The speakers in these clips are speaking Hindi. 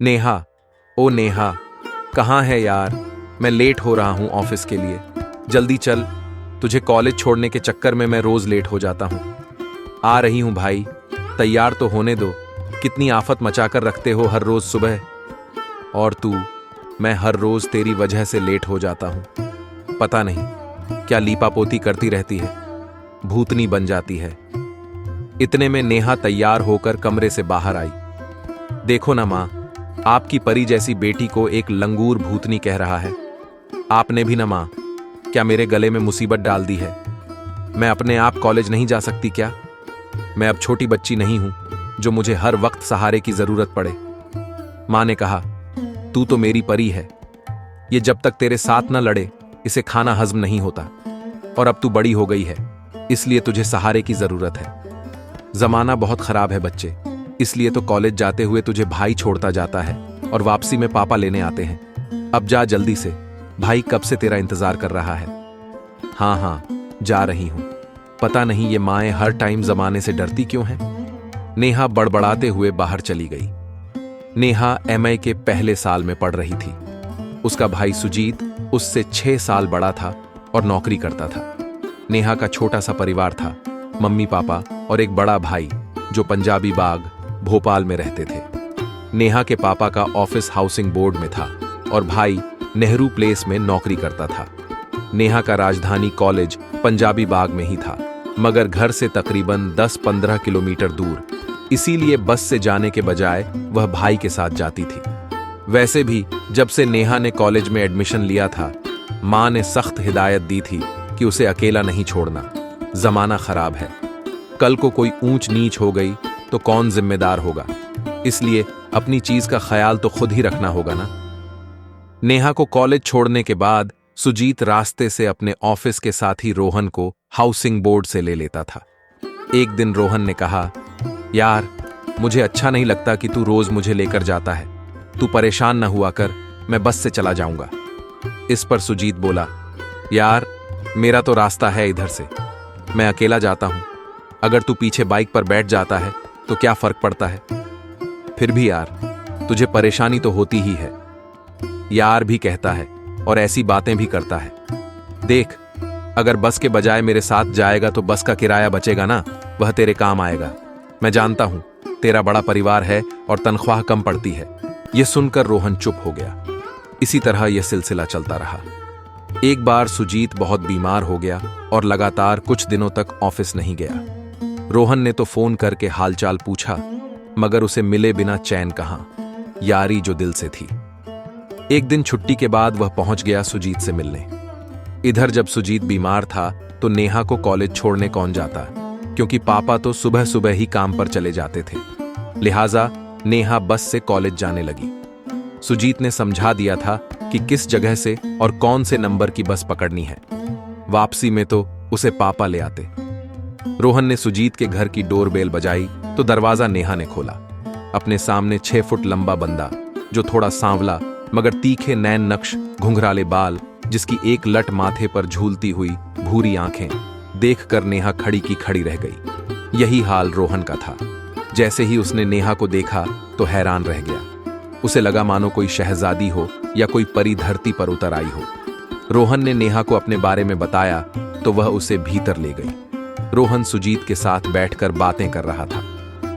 नेहा, ओ नेहा, कहाँ है यार? मैं लेट हो रहा हूँ ऑफिस के लिए। जल्दी चल, तुझे कॉलेज छोड़ने के चक्कर में मैं रोज लेट हो जाता हूँ। आ रही हूँ भाई, तैयार तो होने दो। कितनी आफत मचाकर रखते हो हर रोज सुबह। और तू, मैं हर रोज तेरी वजह से लेट हो जाता हूँ। पता नहीं क्या लीपापोती करती रहती है, भूतनी बन जाती है। इतने में नेहा तैयार होकर कमरे से बाहर आई। देखो ना माँ, आपकी परी जैसी बेटी को एक लंगूर भूतनी कह रहा है। आपने भी ना माँ, क्या मेरे गले में मुसीबत डाल दी है? मैं अपने आप कॉलेज नहीं जा सकती क्या? मैं अब छोटी बच्ची नहीं हूं जो मुझे हर वक्त सहारे की जरूरत पड़े। माँ ने कहा, तू तो मेरी परी है, ये जब तक तेरे साथ न लड़े इसे खाना हजम नहीं होता। और अब तू बड़ी हो गई है, इसलिए तुझे सहारे की जरूरत है। जमाना बहुत खराब है बच्चे, इसलिए तो कॉलेज जाते हुए तुझे भाई छोड़ता जाता है और वापसी में पापा लेने आते हैं। अब जा जल्दी से, भाई कब से तेरा इंतजार कर रहा है। हाँ हाँ, जा रही हूं। पता नहीं ये माएं हर टाइम जमाने से डरती क्यों हैं। नेहा बड़बड़ाते हुए बाहर चली गई। नेहा एमए के पहले साल में पढ़ रही थी। उसका भाई सुजीत उससे 6 साल बड़ा था और नौकरी करता था। नेहा का छोटा सा परिवार था, मम्मी पापा और एक बड़ा भाई जो पंजाबी बाग भोपाल में रहते थे। नेहा के पापा का ऑफिस हाउसिंग बोर्ड में था और भाई नेहरू प्लेस में नौकरी करता था। नेहा का राजधानी कॉलेज पंजाबी बाग में ही था, मगर घर से तकरीबन 10-15 किलोमीटर दूर, इसीलिए बस से जाने के बजाय वह भाई के साथ जाती थी। वैसे भी जब से नेहा ने कॉलेज में एडमिशन लिया था, माँ ने सख्त हिदायत दी थी कि उसे अकेला नहीं छोड़ना। जमाना खराब है, कल को कोई ऊंच नीच हो गई तो कौन जिम्मेदार होगा, इसलिए अपनी चीज का ख्याल तो खुद ही रखना होगा ना। नेहा को कॉलेज छोड़ने के बाद सुजीत रास्ते से अपने ऑफिस के साथी रोहन को हाउसिंग बोर्ड से ले लेता था। एक दिन रोहन ने कहा, यार मुझे अच्छा नहीं लगता कि तू रोज मुझे लेकर जाता है, तू परेशान न हुआ कर, मैं बस से चला जाऊंगा। इस पर सुजीत बोला, यार मेरा तो रास्ता है इधर से, मैं अकेला जाता हूं, अगर तू पीछे बाइक पर बैठ जाता है तो क्या फर्क पड़ता है। फिर भी यार तुझे परेशानी तो होती ही है। यार भी कहता है और ऐसी बातें भी करता है। देख, अगर बस के बजाय मेरे साथ जाएगा तो बस का किराया बचेगा ना, वह तेरे काम आएगा। मैं जानता हूं तेरा बड़ा परिवार है और तनख्वाह कम पड़ती है। यह सुनकर रोहन चुप हो गया। इसी तरह यह सिलसिला चलता रहा। एक बार सुजीत बहुत बीमार हो गया और लगातार कुछ दिनों तक ऑफिस नहीं गया। रोहन ने तो फोन करके हालचाल पूछा, मगर उसे मिले बिना चैन कहां, यारी जो दिल से थी। एक दिन छुट्टी के बाद वह पहुंच गया सुजीत से मिलने। इधर जब सुजीत बीमार था तो नेहा को कॉलेज छोड़ने कौन जाता, क्योंकि पापा तो सुबह सुबह ही काम पर चले जाते थे। लिहाजा नेहा बस से कॉलेज जाने लगी। सुजीत ने समझा दिया था कि किस जगह से और कौन से नंबर की बस पकड़नी है। वापसी में तो उसे पापा ले आते। रोहन ने सुजीत के घर की डोरबेल बजाई तो दरवाजा नेहा ने खोला। अपने सामने 6 फुट लंबा बंदा, जो थोड़ा सांवला मगर तीखे नैन नक्श घुंघराले बाल, जिसकी एक लट माथे पर झूलती हुई भूरी आंखें, देखकर नेहा खड़ी की खड़ी रह गई। यही हाल रोहन का था। जैसे ही उसने नेहा को देखा तो हैरान रह गया। उसे लगा मानो कोई शहजादी हो या कोई परी धरती पर उतर आई हो। रोहन ने नेहा को अपने बारे में बताया तो वह उसे भीतर ले गई। रोहन सुजीत के साथ बैठकर बातें कर रहा था।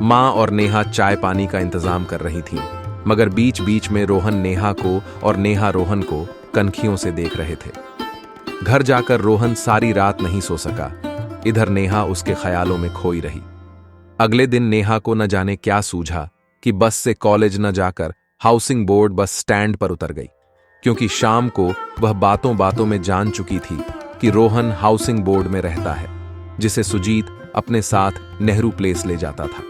माँ और नेहा चाय पानी का इंतजाम कर रही थीं, मगर बीच बीच में रोहन नेहा को और नेहा रोहन को कनखियों से देख रहे थे। घर जाकर रोहन सारी रात नहीं सो सका। इधर नेहा उसके ख्यालों में खोई रही। अगले दिन नेहा को न जाने क्या सूझा कि बस से कॉलेज न जाकर हाउसिंग बोर्ड बस स्टैंड पर उतर गई, क्योंकि शाम को वह बातों बातों में जान चुकी थी कि रोहन हाउसिंग बोर्ड में रहता है, जिसे सुजीत अपने साथ नेहरू प्लेस ले जाता था।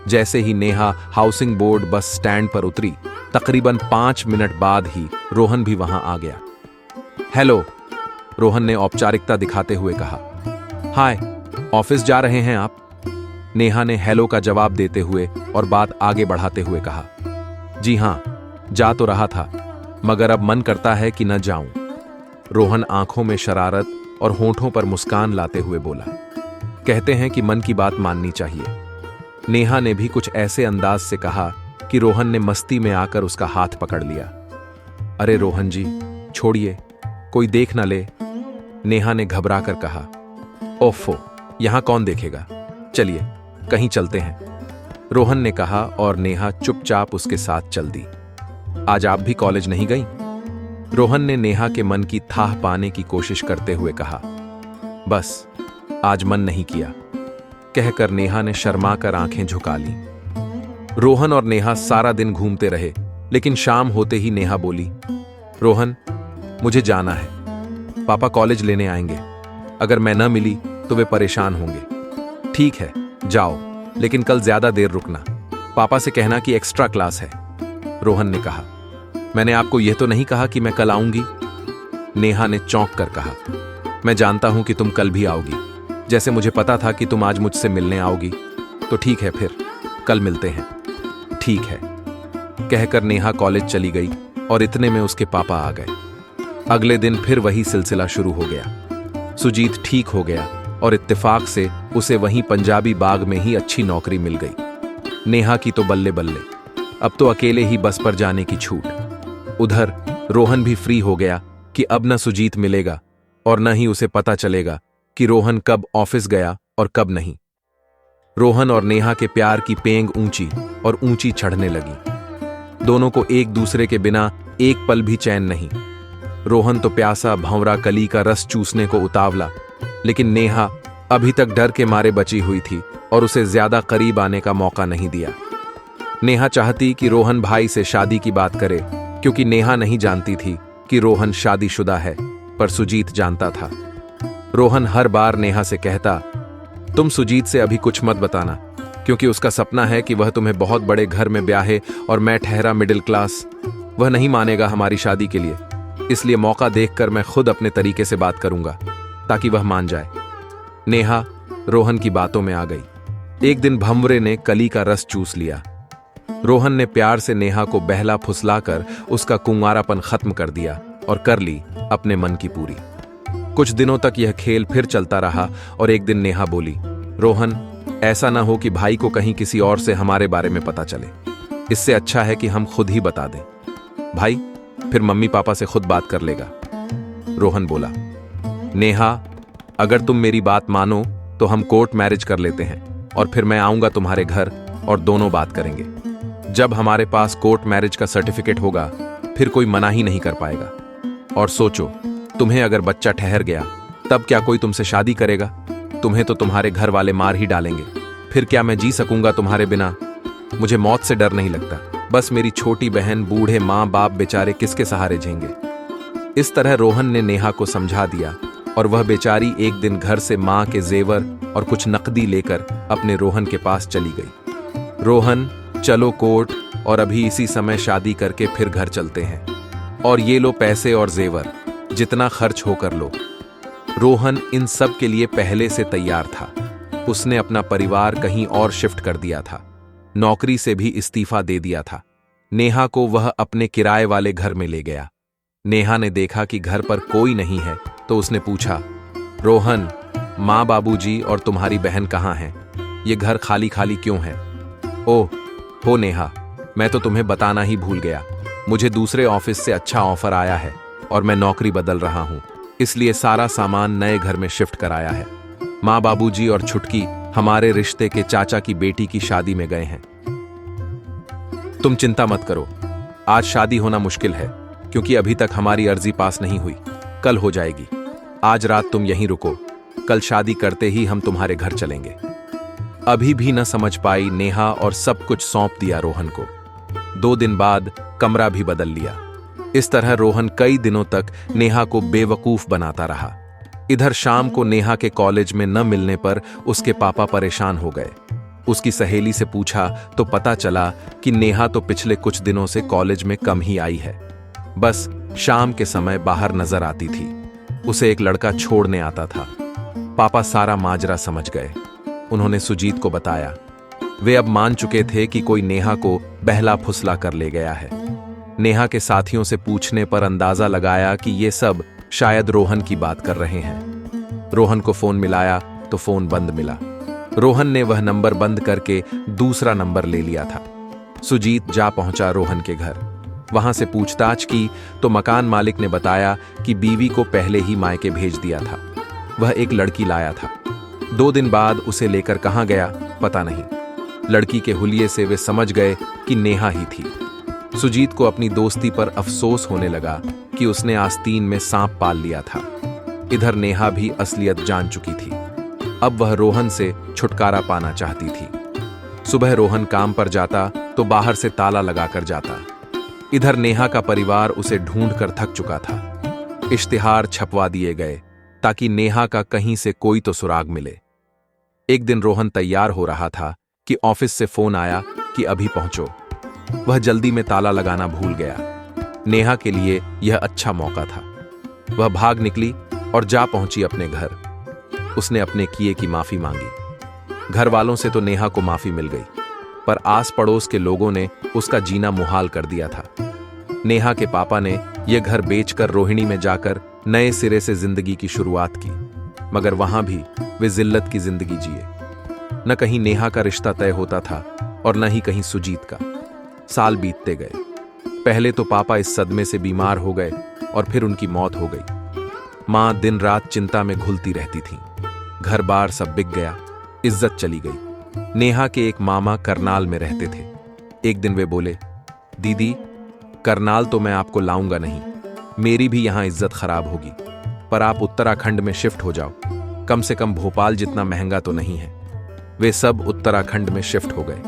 जैसे ही Neha housing board bus stand पर उतरी, तकरीबन 5 मिनट बाद ही रोहन भी वहां आ गया। हेलो, रोहन ने औपचारिकता दिखाते हुए कहा। हाय, ऑफिस जा रहे हैं आप? नेहा ने हेलो का जवाब देते हुए और बात आगे बढ़ाते हुए कहा। जी हां, जा तो रहा था, मगर अब मन करता है कि न जाऊं। रोहन आंखों में शरारत और होठों पर मुस्कान लाते हुए बोला। कहते हैं कि मन की बात माननी चाहिए। नेहा ने भी कुछ ऐसे अंदाज से कहा कि रोहन ने मस्ती में आकर उसका हाथ पकड़ लिया। अरे रोहन जी, छोड़िए, कोई देख ना ले, नेहा ने घबरा कर कहा। ओफो, यहां कौन देखेगा, चलिए कहीं चलते हैं, रोहन ने कहा और नेहा चुपचाप उसके साथ चल दी। आज आप भी कॉलेज नहीं गई? रोहन ने नेहा के मन की थाह पाने की कोशिश करते हुए कहा। बस आज मन नहीं किया, कहकर नेहा ने शर्मा कर आंखें झुका ली। रोहन और नेहा सारा दिन घूमते रहे, लेकिन शाम होते ही नेहा बोली, रोहन मुझे जाना है, पापा कॉलेज लेने आएंगे, अगर मैं न मिली तो वे परेशान होंगे। ठीक है जाओ, लेकिन कल ज्यादा देर रुकना, पापा से कहना कि एक्स्ट्रा क्लास है, रोहन ने कहा। मैंने आपको यह तो नहीं कहा कि मैं कल आऊंगी, नेहा ने चौंक कर कहा। मैं जानता हूं कि तुम कल भी आओगी, जैसे मुझे पता था कि तुम आज मुझसे मिलने आओगी। तो ठीक है, फिर कल मिलते हैं। ठीक है, कहकर नेहा कॉलेज चली गई और इतने में उसके पापा आ गए। अगले दिन फिर वही सिलसिला शुरू हो गया। सुजीत ठीक हो गया और इत्तेफाक से उसे वहीं पंजाबी बाग में ही अच्छी नौकरी मिल गई। नेहा की तो बल्ले बल्ले, अब तो अकेले ही बस पर जाने की छूट। उधर रोहन भी फ्री हो गया कि अब न सुजीत मिलेगा और न ही उसे पता चलेगा कि रोहन कब ऑफिस गया और कब नहीं। रोहन और नेहा के प्यार की पेंग ऊंची और ऊंची चढ़ने लगी। दोनों को एक दूसरे के बिना एक पल भी चैन नहीं। रोहन तो प्यासा भंवरा कली का रस चूसने को उतावला, लेकिन नेहा अभी तक डर के मारे बची हुई थी और उसे ज्यादा करीब आने का मौका नहीं दिया। नेहा चाहती कि रोहन भाई से शादी की बात करे, क्योंकि नेहा नहीं जानती थी कि रोहन शादीशुदा है, पर सुजीत जानता था। रोहन हर बार नेहा से कहता, तुम सुजीत से अभी कुछ मत बताना, क्योंकि उसका सपना है कि वह तुम्हें बहुत बड़े घर में ब्याहे और मैं ठहरा मिडिल क्लास। वह नहीं मानेगा हमारी शादी के लिए, इसलिए मौका देखकर मैं खुद अपने तरीके से बात करूंगा ताकि वह मान जाए। नेहा रोहन की बातों में आ गई। एक दिन भंवरे ने कली का रस चूस लिया। रोहन ने प्यार से नेहा को बहला फुसलाकर उसका कुंवारापन खत्म कर दिया और कर ली अपने मन की पूरी। कुछ दिनों तक यह खेल फिर चलता रहा और एक दिन नेहा बोली, रोहन ऐसा ना हो कि भाई को कहीं किसी और से हमारे बारे में पता चले, इससे अच्छा है कि हम खुद ही बता दें। भाई फिर मम्मी पापा से खुद बात कर लेगा, रोहन बोला। नेहा अगर तुम मेरी बात मानो तो हम कोर्ट मैरिज कर लेते हैं और फिर मैं आऊंगा तुम्हारे घर और दोनों बात करेंगे। जब हमारे पास कोर्ट मैरिज का सर्टिफिकेट होगा फिर कोई मना ही नहीं कर पाएगा। और सोचो, तुम्हें अगर बच्चा ठहर गया तब क्या कोई तुमसे शादी करेगा? तुम्हें तो तुम्हारे घर वाले मार ही डालेंगे। फिर क्या मैं जी सकूंगा तुम्हारे बिना? मुझे मौत से डर नहीं लगता, बस मेरी छोटी बहन, बूढ़े माँ बाप बेचारे किसके सहारे झेंगे। इस तरह रोहन ने नेहा को समझा दिया और वह बेचारी एक दिन घर से माँ के जेवर और कुछ नकदी लेकर अपने रोहन के पास चली गई। रोहन चलो कोर्ट और अभी इसी समय शादी करके फिर घर चलते हैं, और ये लो पैसे और जेवर, जितना खर्च हो कर लो। रोहन इन सब के लिए पहले से तैयार था। उसने अपना परिवार कहीं और शिफ्ट कर दिया था, नौकरी से भी इस्तीफा दे दिया था। नेहा को वह अपने किराए वाले घर में ले गया। नेहा ने देखा कि घर पर कोई नहीं है तो उसने पूछा, रोहन माँ बाबूजी और तुम्हारी बहन कहाँ हैं? ये घर खाली खाली क्यों है? ओह हो नेहा, मैं तो तुम्हें बताना ही भूल गया। मुझे दूसरे ऑफिस से अच्छा ऑफर आया है और मैं नौकरी बदल रहा हूँ, इसलिए सारा सामान नए घर में शिफ्ट कराया है। माँ बाबूजी और छुटकी हमारे रिश्ते के चाचा की बेटी की शादी में गए हैं। तुम चिंता मत करो, आज शादी होना मुश्किल है क्योंकि अभी तक हमारी अर्जी पास नहीं हुई। कल हो जाएगी। आज रात तुम यहीं रुको, कल शादी करते ही हम तुम्हारे घर चलेंगे। अभी भी न समझ पाई नेहा और सब कुछ सौंप दिया रोहन को। 2 दिन बाद कमरा भी बदल लिया। इस तरह रोहन कई दिनों तक नेहा को बेवकूफ बनाता रहा। इधर शाम को नेहा के कॉलेज में न मिलने पर उसके पापा परेशान हो गए। उसकी सहेली से पूछा तो पता चला कि नेहा तो पिछले कुछ दिनों से कॉलेज में कम ही आई है, बस शाम के समय बाहर नजर आती थी। उसे एक लड़का छोड़ने आता था। पापा सारा माजरा समझ गए। उन्होंने सुजीत को बताया। वे अब मान चुके थे कि कोई नेहा को बहला फुसला कर ले गया है। नेहा के साथियों से पूछने पर अंदाजा लगाया कि ये सब शायद रोहन की बात कर रहे हैं। रोहन को फोन मिलाया तो फोन बंद मिला। रोहन ने वह नंबर बंद करके दूसरा नंबर ले लिया था। सुजीत जा पहुंचा रोहन के घर। वहां से पूछताछ की तो मकान मालिक ने बताया कि बीवी को पहले ही मायके भेज दिया था। वह एक लड़की लाया था। 2 दिन बाद उसे लेकर कहां गया पता नहीं। लड़की के हुलिये से वे समझ गए कि नेहा ही थी। सुजीत को अपनी दोस्ती पर अफसोस होने लगा कि उसने आस्तीन में सांप पाल लिया था। इधर नेहा भी असलियत जान चुकी थी। अब वह रोहन से छुटकारा पाना चाहती थी। सुबह रोहन काम पर जाता तो बाहर से ताला लगाकर जाता। इधर नेहा का परिवार उसे ढूंढकर थक चुका था। इश्तिहार छपवा दिए गए ताकि नेहा का कहीं से कोई तो सुराग मिले। एक दिन रोहन तैयार हो रहा था कि ऑफिस से फोन आया कि अभी पहुंचो। वह जल्दी में ताला लगाना भूल गया। नेहा के लिए यह अच्छा मौका था। वह भाग निकली और जा पहुंची अपने घर। उसने अपने किए की माफी मांगी। घर वालों से तो नेहा को माफी मिल गई, पर आस पड़ोस के लोगों ने उसका जीना मुहाल कर दिया था। नेहा के पापा ने यह घर बेचकर रोहिणी में जाकर नए सिरे से जिंदगी की शुरुआत की, मगर वहां भी वे जिल्लत की जिंदगी जिए। न कहीं नेहा का रिश्ता तय होता था और न ही कहीं सुजीत का। साल बीतते गए। पहले तो पापा इस सदमे से बीमार हो गए और फिर उनकी मौत हो गई। मां दिन रात चिंता में घुलती रहती थी। घर बार सब बिक गया, इज्जत चली गई। नेहा के एक मामा करनाल में रहते थे। एक दिन वे बोले, दीदी करनाल तो मैं आपको लाऊंगा नहीं, मेरी भी यहां इज्जत खराब होगी, पर आप उत्तराखंड में शिफ्ट हो जाओ, कम से कम भोपाल जितना महंगा तो नहीं है। वे सब उत्तराखंड में शिफ्ट हो गए।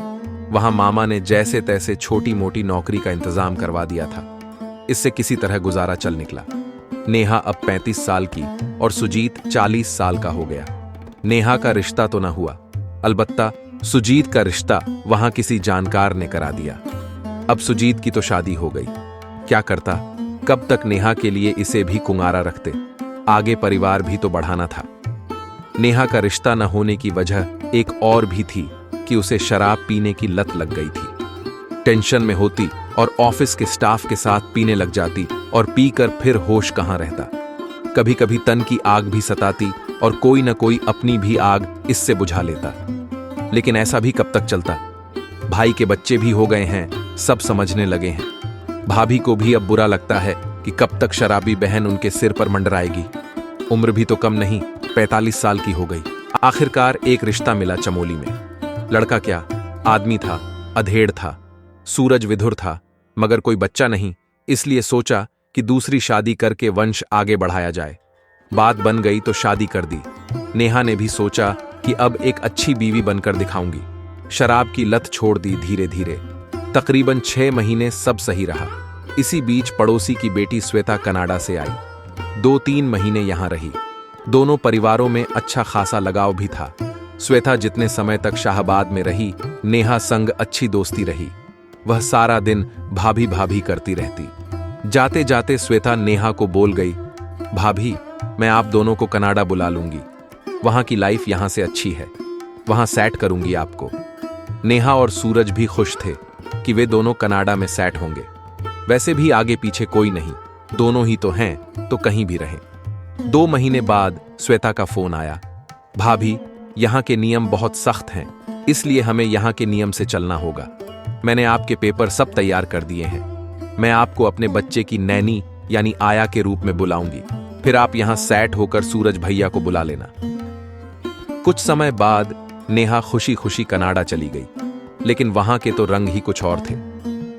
वहां मामा ने जैसे तैसे छोटी मोटी नौकरी का इंतजाम करवा दिया था। इससे किसी तरह गुजारा चल निकला। नेहा अब 35 साल की और सुजीत 40 साल का हो गया। नेहा का रिश्ता तो न हुआ, अलबत्ता सुजीत का रिश्ता वहां किसी जानकार ने करा दिया। अब सुजीत की तो शादी हो गई। क्या करता, कब तक नेहा के लिए इसे भी कुंवारा रखते। आगे परिवार भी तो बढ़ाना था। नेहा का रिश्ता न होने की वजह एक और भी थी कि उसे शराब पीने की लत लग गई थी। टेंशन में होती और ऑफिस के स्टाफ के साथ पीने लग जाती और पीकर फिर होश कहां रहता। कभी कभी तन की आग भी सताती और कोई न कोई अपनी भी आग इससे बुझा लेता। लेकिन ऐसा भी कब तक चलता। भाई के बच्चे भी हो गए हैं, सब समझने लगे हैं। भाभी को भी अब बुरा लगता है कि कब तक शराबी बहन उनके सिर पर मंडराएगी। उम्र भी तो कम नहीं, 45 साल की हो गई। आखिरकार एक रिश्ता मिला चमोली में। लड़का क्या, आदमी था, अधेड़ था, सूरज विधुर था, मगर कोई बच्चा नहीं। इसलिए सोचा कि दूसरी शादी करके वंश आगे बढ़ाया जाए। बात बन गई तो शादी कर दी। नेहा ने भी सोचा कि अब एक अच्छी बीवी बनकर दिखाऊंगी। शराब की लत छोड़ दी धीरे धीरे। तकरीबन 6 महीने सब सही रहा। इसी बीच पड़ोसी की बेटी श्वेता कनाडा से आई। 2-3 महीने यहां रही। दोनों परिवारों में अच्छा खासा लगाव भी था। श्वेता जितने समय तक शाहबाद में रही, नेहा संग अच्छी दोस्ती रही। वह सारा दिन भाभी भाभी करती रहती। जाते जाते श्वेता नेहा को बोल गई, भाभी मैं आप दोनों को कनाडा बुला लूंगी। वहां की लाइफ यहां से अच्छी है, वहां सेट करूंगी आपको। नेहा और सूरज भी खुश थे कि वे दोनों कनाडा में सेट होंगे। वैसे भी आगे पीछे कोई नहीं, दोनों ही तो हैं, तो कहीं भी रहें। 2 महीने बाद श्वेता का फोन आया, भाभी यहां के नियम बहुत सख्त हैं, इसलिए हमें यहां के नियम से चलना होगा। मैंने आपके पेपर सब तैयार कर दिए हैं। मैं आपको अपने बच्चे की नैनी यानी आया के रूप में बुलाऊंगी। फिर आप यहां सेट होकर सूरज भैया को बुला लेना। कुछ समय बाद नेहा खुशी खुशी कनाडा चली गई, लेकिन वहां के तो रंग ही कुछ और थे।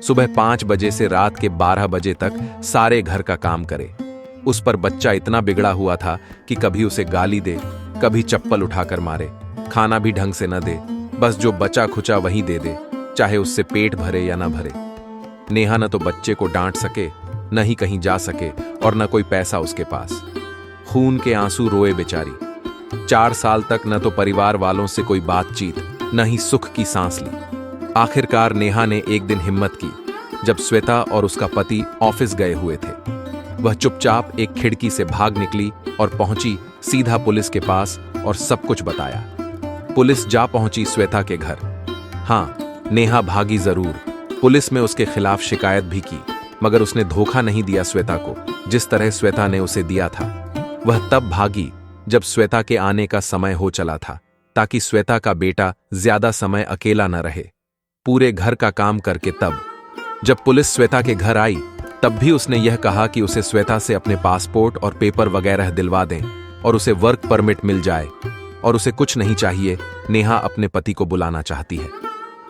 सुबह 5 बजे से रात के 12 बजे तक सारे घर का काम करे। उस पर बच्चा इतना बिगड़ा हुआ था कि कभी उसे गाली दे, कभी चप्पल उठाकर मारे, खाना भी ढंग से न दे, बस जो बचा खुचा वही दे दे, चाहे उससे पेट भरे या ना भरे। नेहा न तो बच्चे को डांट सके, न ही कहीं जा सके और न कोई पैसा उसके पास। खून के आंसू रोए बेचारी। 4 साल तक न तो परिवार वालों से कोई बातचीत, न ही सुख की सांस ली। आखिरकार नेहा ने एक दिन हिम्मत की, जब श्वेता और उसका पति ऑफिस गए हुए थे। वह चुपचाप एक खिड़की से भाग निकली और पहुंची सीधा पुलिस के पास और सब कुछ बताया। पुलिस जा पहुंची श्वेता के घर। हाँ, नेहा भागी जरूर। पुलिस में उसके खिलाफ शिकायत भी की, मगर उसने धोखा नहीं दिया श्वेता को, जिस तरह श्वेता ने उसे दिया था। वह तब भागी जब श्वेता के आने का समय हो चला था, ताकि श्वेता का बेटा ज्यादा समय अकेला न रहे। पूरे घर का काम करके तब जब पुलिस श्वेता के घर आई तब भी उसने यह कहा कि उसे श्वेता से अपने पासपोर्ट और पेपर वगैरह दिलवा दें और उसे वर्क परमिट मिल जाए और उसे कुछ नहीं चाहिए। नेहा अपने पति को बुलाना चाहती है।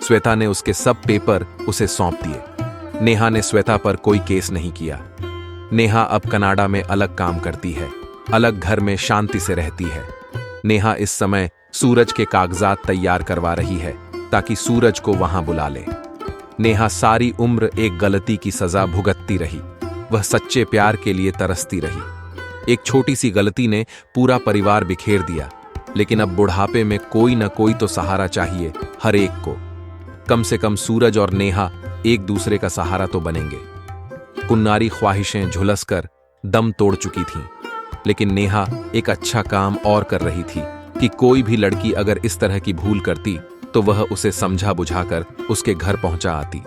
श्वेता ने उसके सब पेपर उसे सौंप दिए। नेहा ने श्वेता पर कोई केस नहीं किया। नेहा अब कनाडा में अलग काम करती है, अलग घर में शांति से रहती है। नेहा इस समय सूरज के कागजात तैयार करवा रही है ताकि सूरज को वहां बुला ले। नेहा सारी उम्र एक गलती की सजा भुगतती रही। वह सच्चे प्यार के लिए तरसती रही। एक छोटी सी गलती ने पूरा परिवार बिखेर दिया, लेकिन अब बुढ़ापे में कोई न कोई तो सहारा चाहिए हर एक को। कम से कम सूरज और नेहा एक दूसरे का सहारा तो बनेंगे। कुन्नारी ख्वाहिशें झुलसकर दम तोड़ चुकी थीं, लेकिन नेहा एक अच्छा काम और कर रही थी कि कोई भी लड़की अगर इस तरह की भूल करती तो वह उसे समझा बुझाकर उसके घर पहुंचा आती।